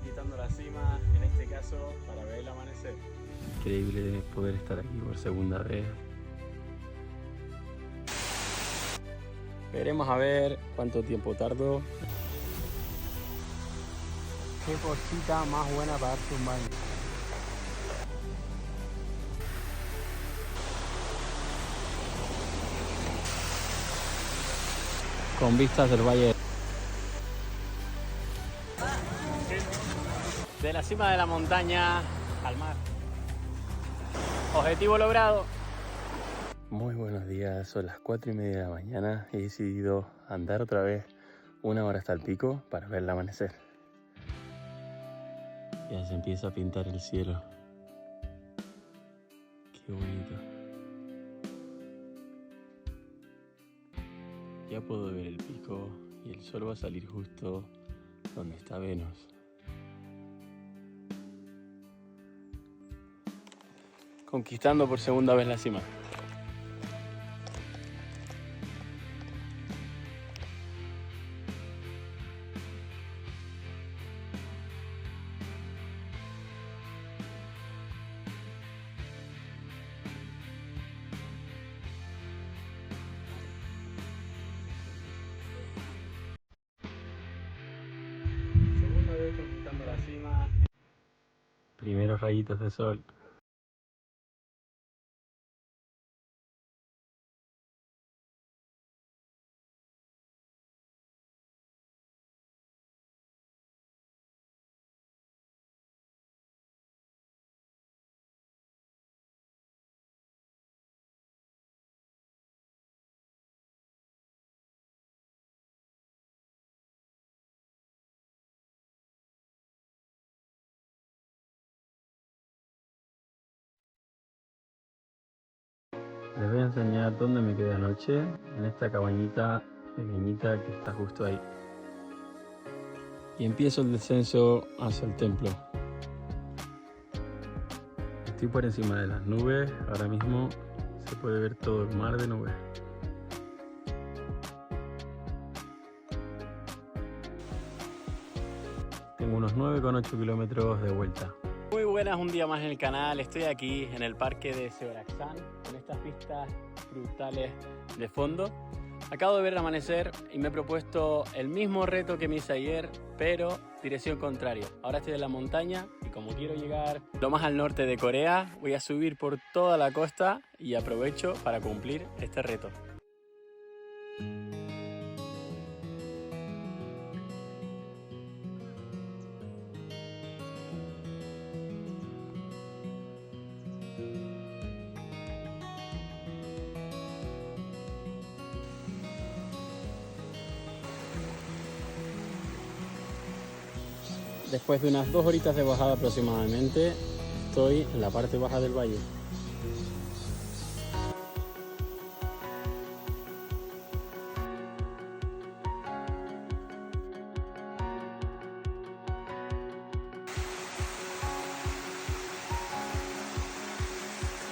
conquistando la cima, en este caso para ver el amanecer. Increíble poder estar aquí por segunda vez. Veremos a ver cuánto tiempo tardo. Qué cosita más buena para darse un baño. Con vistas del valle de la cima de la montaña al mar. Objetivo logrado. Muy buenos días, son las 4:30 de la mañana y he decidido andar otra vez 1 hora hasta el pico para ver el amanecer. Ya se empieza a pintar el cielo. Qué bonito. Ya puedo ver el pico y el sol va a salir justo donde está Venus. Conquistando por segunda vez la cima. Segunda vez conquistando la cima. Primeros rayitos de sol. Les voy a enseñar dónde me quedé anoche, en esta cabañita pequeñita que está justo ahí. Y empiezo el descenso hacia el templo. Estoy por encima de las nubes, ahora mismo se puede ver todo el mar de nubes. Tengo unos 9,8 kilómetros de vuelta. Muy buenas, un día más en el canal. Estoy aquí en el parque de Seoraksan, con estas vistas brutales de fondo. Acabo de ver el amanecer y me he propuesto el mismo reto que me hice ayer, pero dirección contraria. Ahora estoy en la montaña y como quiero llegar lo más al norte de Corea, voy a subir por toda la costa y aprovecho para cumplir este reto. Después de unas 2 horitas de bajada aproximadamente, estoy en la parte baja del valle.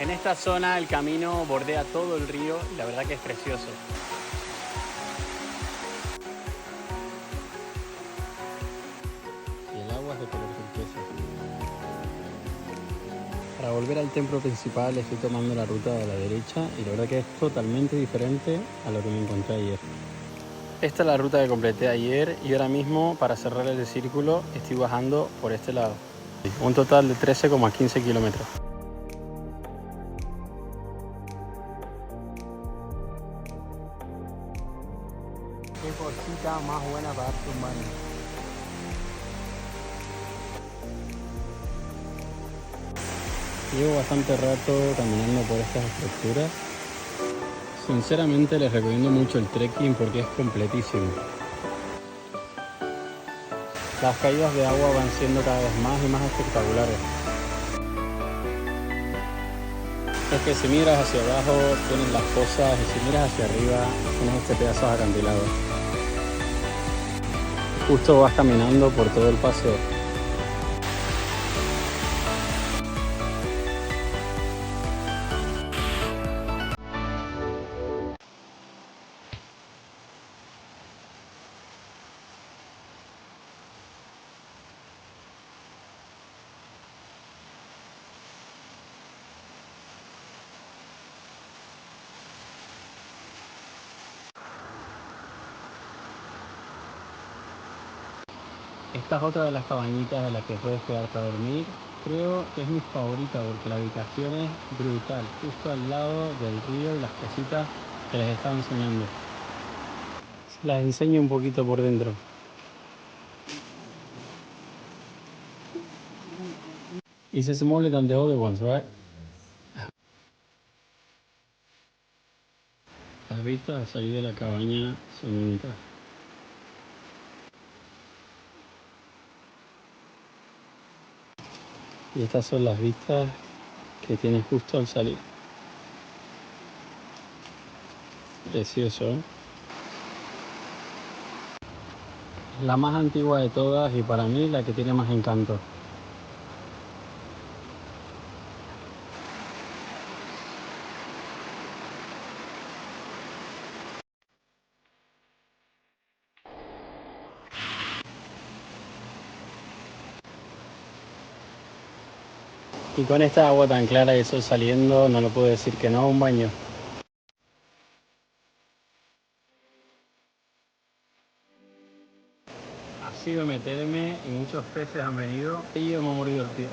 En esta zona el camino bordea todo el río y la verdad que es precioso. Y el agua es de color turquesa. Para volver al templo principal estoy tomando la ruta de la derecha y la verdad que es totalmente diferente a lo que me encontré ayer. Esta es la ruta que completé ayer y ahora mismo, para cerrar el círculo, estoy bajando por este lado. Un total de 13,15 kilómetros. Qué cosita más buena para darse un baño. Llevo bastante rato caminando por estas estructuras. Sinceramente les recomiendo mucho el trekking porque es completísimo. Las caídas de agua van siendo cada vez más y más espectaculares. Es que si miras hacia abajo tienes las cosas y si miras hacia arriba tienes este pedazo de acantilado. Justo vas caminando por todo el paseo. Esta es otra de las cabañitas de las que puedes quedarte a dormir. Creo que es mi favorita porque la ubicación es brutal, justo al lado del río y las cositas que les estaba enseñando. Las enseño un poquito por dentro. It's smaller than the other ones, right? Las vistas al salir de la cabaña son únicas. Y estas son las vistas que tienes justo al salir. Precioso, ¿eh? La más antigua de todas y para mí la que tiene más encanto. Y con esta agua tan clara y el sol saliendo, no lo puedo decir que no, un baño. Ha sido meterme y muchos peces han venido y yo me he mordido el pie.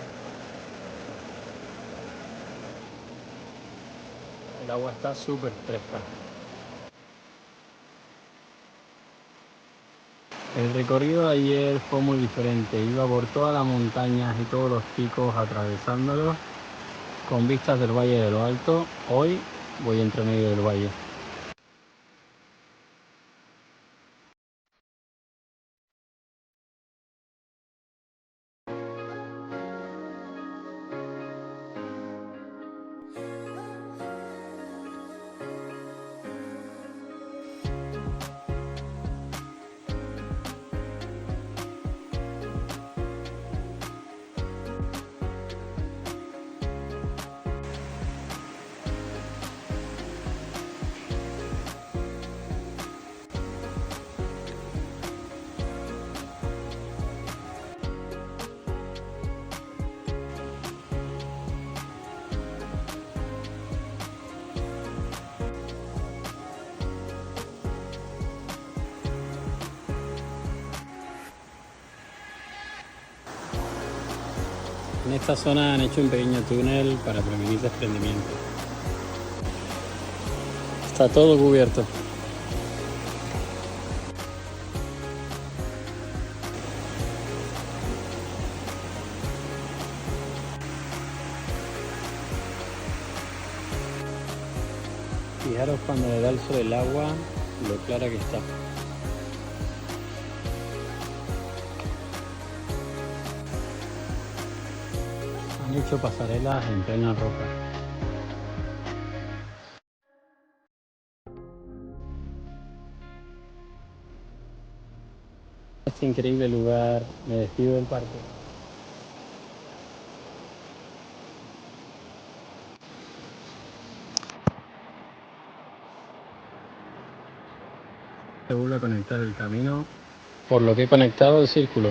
El agua está súper fresca. El recorrido de ayer fue muy diferente. Iba por todas las montañas y todos los picos atravesándolos con vistas del Valle de lo Alto. Hoy voy entre medio del valle. En esta zona han hecho un pequeño túnel para prevenir desprendimiento. Está todo cubierto. Fijaros cuando le da el sol el agua, lo clara que está. Han hecho pasarelas en plena roca. Este increíble lugar, me despido del parque. Se vuelve a conectar el camino, por lo que he conectado el círculo.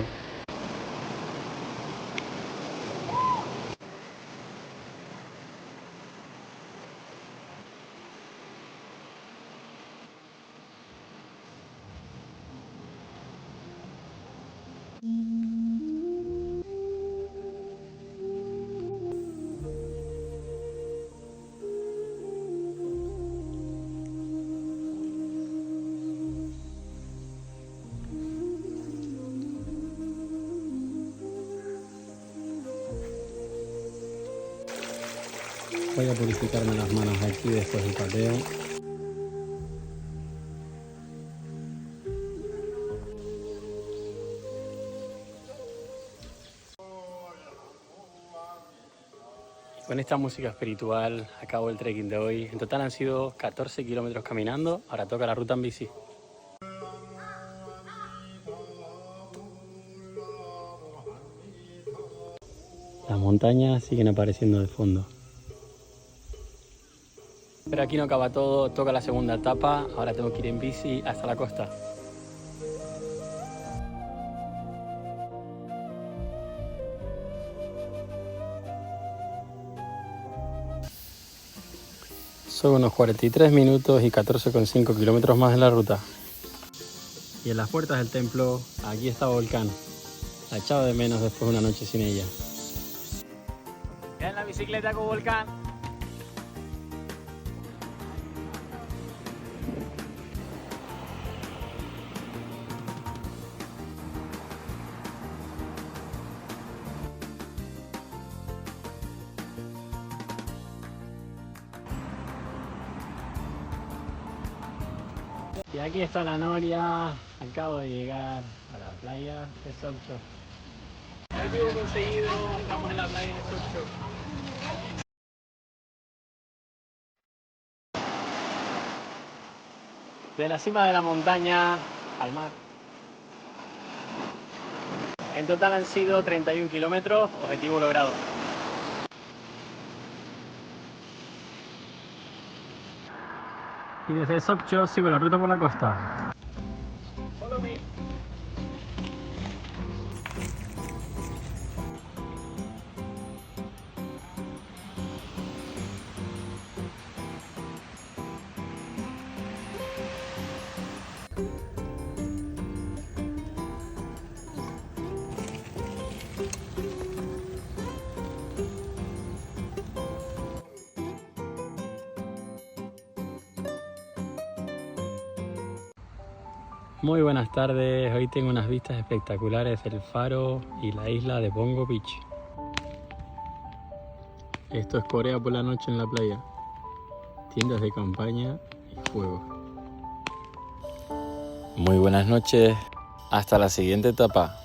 Voy a purificarme las manos aquí después del pateo. Con esta música espiritual acabo el trekking de hoy. En total han sido 14 kilómetros caminando, ahora toca la ruta en bici. Las montañas siguen apareciendo de fondo. Pero aquí no acaba todo, toca la segunda etapa, ahora tengo que ir en bici hasta la costa. Son unos 43 minutos y 14,5 kilómetros más de la ruta. Y en las puertas del templo, aquí está Volcán. La echaba de menos después de una noche sin ella. Ya en la bicicleta con Volcán. Y aquí está la noria. Acabo de llegar a la playa de Sopcho. Objetivo conseguido, estamos en la playa de Sopcho. De la cima de la montaña al mar. En total han sido 31 kilómetros, objetivo logrado. Y desde Sopcho sigo la ruta por la costa. Follow me. Muy buenas tardes, hoy tengo unas vistas espectaculares del faro y la isla de Bongo Beach. Esto es Corea por la noche en la playa. Tiendas de campaña y fuego. Muy buenas noches, hasta la siguiente etapa.